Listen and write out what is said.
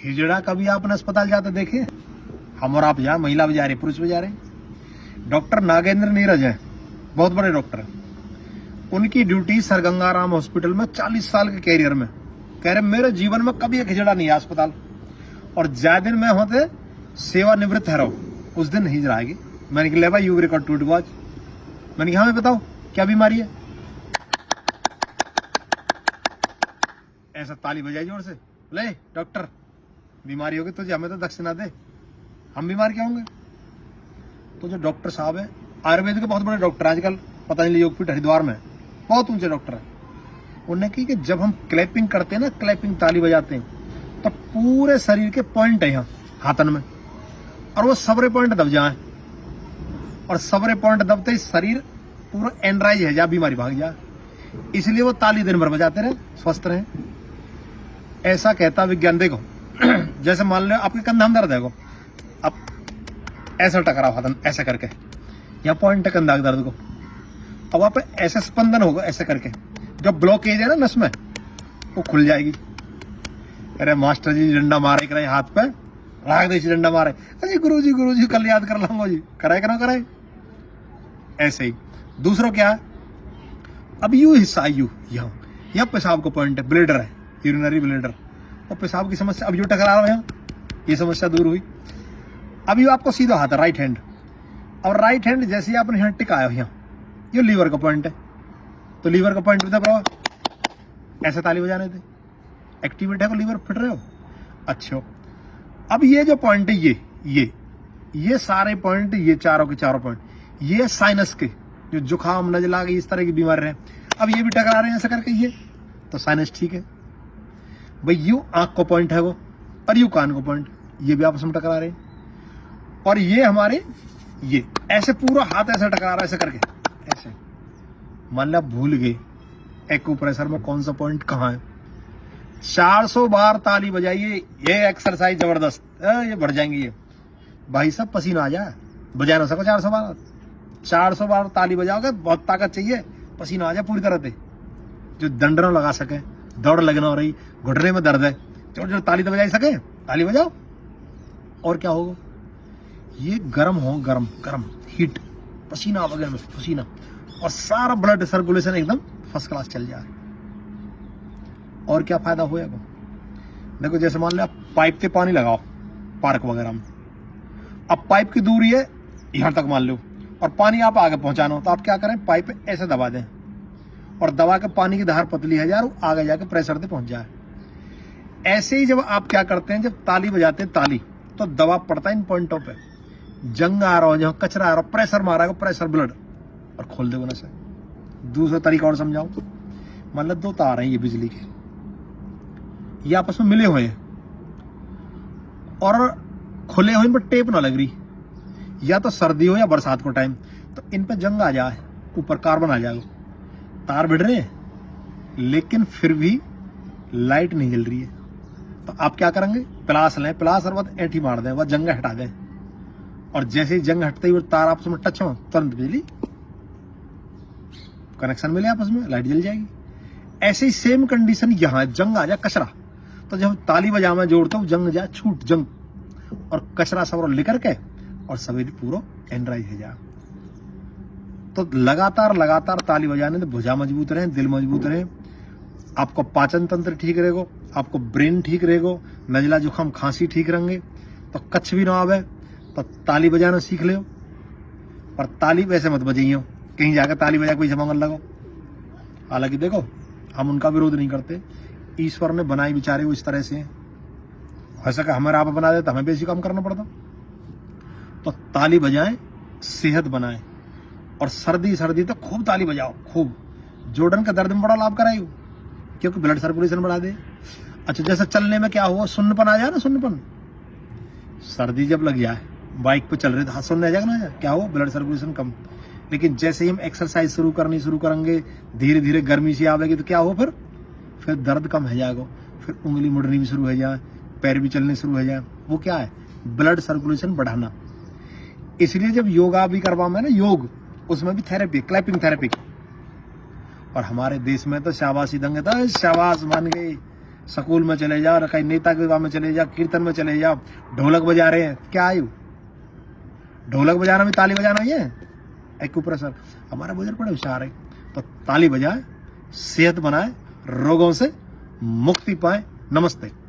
हिजड़ा कभी आपने अस्पताल जाते देखे? हम और आप जा, महिला भी जा रही, पुरुष भी जा रहे। डॉक्टर नागेंद्र नीरज है, बहुत बड़े डॉक्टर हैं। उनकी ड्यूटी सर गंगाराम हॉस्पिटल में 40 साल के कैरियर में, कह रहे मेरे जीवन में कभी एक हिजड़ा नहीं है अस्पताल, और ज्यादा दिन में होते सेवानिवृत्त है रहो, उस दिन हिजड़ा आएगी। मैंने कहा ले भाई यू रिकॉर्ड टू आज। मैंने कहा हमें बताओ क्या बीमारी है? ऐसा ताली बजाई जोर से, ले डॉक्टर बीमारी होगी तुझे, हमें तो दक्षिणा दे, हम बीमार क्या होंगे? तो जो डॉक्टर साहब है आयुर्वेद के बहुत बड़े डॉक्टर आजकल पतंजलि योगपीठ हरिद्वार में बहुत ऊंचे डॉक्टर है, उन्होंने कही कि जब हम क्लैपिंग करते हैं ना, क्लैपिंग ताली बजाते हैं, तो पूरे शरीर के पॉइंट है यहाँ हाथन में, और वो सबरे पॉइंट दब जाए, और सबरे पॉइंट दबते ही शरीर पूरा एनराइज है जा, बीमारी भाग जाए। इसलिए वो ताली दिन भर बजाते रहे, स्वस्थ रहे। ऐसा कहता विज्ञान। देखो जैसे मान लो आपके कंधा में दर्द है, अब ऐसा टकराओ हाथन ऐसे करके, यहाँ पॉइंट है कंधा के दर्द को, अब आप ऐसे स्पंदन होगा ऐसे करके, जो ब्लॉकेज है ना नस में वो खुल जाएगी। अरे मास्टर जी डंडा मारे करे हाथ पे, राग दे डंडा मारे, अरे गुरु जी कल याद कर लाऊंगा जी, कराए कि ना कराए। ऐसे ही दूसरों क्या है, अब यू हिस्सा यू यहाँ पेशाब को पॉइंट है, ब्लेडर है, यूरिनरी ब्लेडर, और पेशाब की समस्या अब यू टकरा रहा है यहाँ, ये समस्या दूर हुई। अब यू आपको सीधा हाथ है राइट हैंड, और राइट हैंड जैसे ही आपने यहाँ टिकाया यहाँ, ये लीवर का पॉइंट है, तो लीवर का पॉइंट बता प्रभा ऐसे ताली बजाने थे, एक्टिवेट है को लीवर फिट रहे हो। अच्छा अब ये जो पॉइंट है ये सारे पॉइंट, ये चारों के चारों पॉइंट, ये साइनस के जो जुकाम नजला की इस तरह की बीमारी है, अब ये भी टकरा रहे हैं ऐसा करके, ये तो साइनस ठीक है भाई। यू आंख को पॉइंट है वो, और यू कान को पॉइंट, ये भी आपस में टकरा रहे हैं। और ये हमारे ये ऐसे पूरा हाथ ऐसे टकरा रहा है ऐसे करके, ऐसे मान लो भूल गए एक्यूप्रेशर में कौन सा पॉइंट कहाँ है। 400 बार ताली बजाइए, ये एक्सरसाइज जबरदस्त, ये बढ़ जाएंगे ये भाई साहब, पसीना आ जाए, बजा ना सको 400 बार ताली बजाओगे, बहुत ताकत चाहिए, पसीना आ जाए पूरी तरह से, जो दंडरों लगा सके, दौड़ लगना हो रही, घुटने में दर्द है, जो ताली तो बजा सके, ताली बजाओ। और क्या होगा, ये गर्म हो, गर्म हीट, पसीना वगैरह में पसीना, और सारा ब्लड सर्कुलेशन एकदम फर्स्ट क्लास चल जाए। और क्या फायदा होएगा, देखो जैसे मान लो आप पाइप से पानी लगाओ पार्क वगैरह में, अब पाइप की दूरी है यहां तक मान लो, और पानी आप आगे पहुंचाना हो, तो आप क्या करें, पाइप ऐसे दबा दें, और दबा के पानी की धार पतली है यार, आगे जाके प्रेशर से पहुंच जाए। ऐसे ही जब आप क्या करते हैं, जब ताली बजाते हैं ताली, तो दबाव पड़ता है इन पॉइंटों पे, जंग आ रहा हो, जहां कचरा आ रहा हो, प्रेशर मारा है, प्रेशर ब्लड, और खोल दे से। दूसरा तरीका और समझाऊं, मान लो 2 तार हैं ये बिजली के, ये आपस में मिले हुए हैं, और खुले हुए इन पर टेप ना लग रही, या तो सर्दी हो या बरसात को टाइम, तो इन पे जंग आ जाए, ऊपर कार्बन आ जाएगा, तार भिड़ रहे हैं, लेकिन फिर भी लाइट नहीं जल रही है, तो आप क्या करेंगे, प्लास लें, प्लास और बाद ऐंठी मार दें, वह जंग हटा दें, और जैसे ही जंग हटते ही वो तार आपस में टच हो, तुरंत बिजली कनेक्शन मिले, आपस में लाइट जल जाएगी। ऐसे ही सेम कंडीशन यहाँ, जंग आ जाए, कचरा, तो जब ताली बजा में जोड़ते हो, जंग जाए छूट जंग, और कचरा सब लेकर के, और शरीर पूरा एनराइज है जा। तो लगातार ताली बजाने से भुजा मजबूत रहे, दिल मजबूत रहे, आपको पाचन तंत्र ठीक रहेगा, आपको ब्रेन ठीक रहेगा, नजला जुकाम खांसी ठीक रहेंगे, तो कच्छ भी ना आवे, तो ताली बजाना सीख ले। और ताली वैसे मत बजाइयो, कहीं जाकर ताली बजा कोई जमांगल लगो। हालांकि देखो हम उनका विरोध नहीं करते, ईश्वर ने बनाए बेचारे वो इस तरह से, हो सका हमारा आप बना दे तो हमें बेसी काम करना पड़ता। तो ताली बजाएं, सेहत बनाएं, और सर्दी तो खूब ताली बजाओ, खूब। जोड़न का दर्द में बड़ा लाभ कराई, क्योंकि ब्लड सर्कुलेशन बढ़ा दे। अच्छा जैसे चलने में क्या हुआ, सुन्नपन आ जाए ना, सुन्नपन, सर्दी जब लग जाए, बाइक पे चल रहे तो हाथ सुनने आ जाएगा ना, क्या हो, ब्लड सर्कुलेशन कम। लेकिन जैसे ही हम एक्सरसाइज शुरू करेंगे, धीरे धीरे गर्मी सी आवेगी, तो क्या हो, फिर दर्द कम हो जाएगा, फिर उंगली मुड़नी भी शुरू हो जाए, पैर भी चलने शुरू हो जाए। वो क्या है, ब्लड सर्कुलेशन बढ़ाना। इसलिए जब योगा भी करवा में ना, योग, उसमें भी थेरेपी, क्लैपिंग थेरेपी। और हमारे देश में तो शाबाशी देंगे, तो शाबाश मान गई, स्कूल में चले जाओ, कहीं नेता के विवाह में चले जाओ, कीर्तन में चले जाओ, ढोलक बजा रहे हैं, क्या आयु? ढोलक बजाना भी ताली बजाना ही है, एक्यूप्रेशर। हमारा बुजुर्ग बड़े होशियार है, तो ताली बजाए, सेहत बनाए, रोगों से मुक्ति पाए। नमस्ते।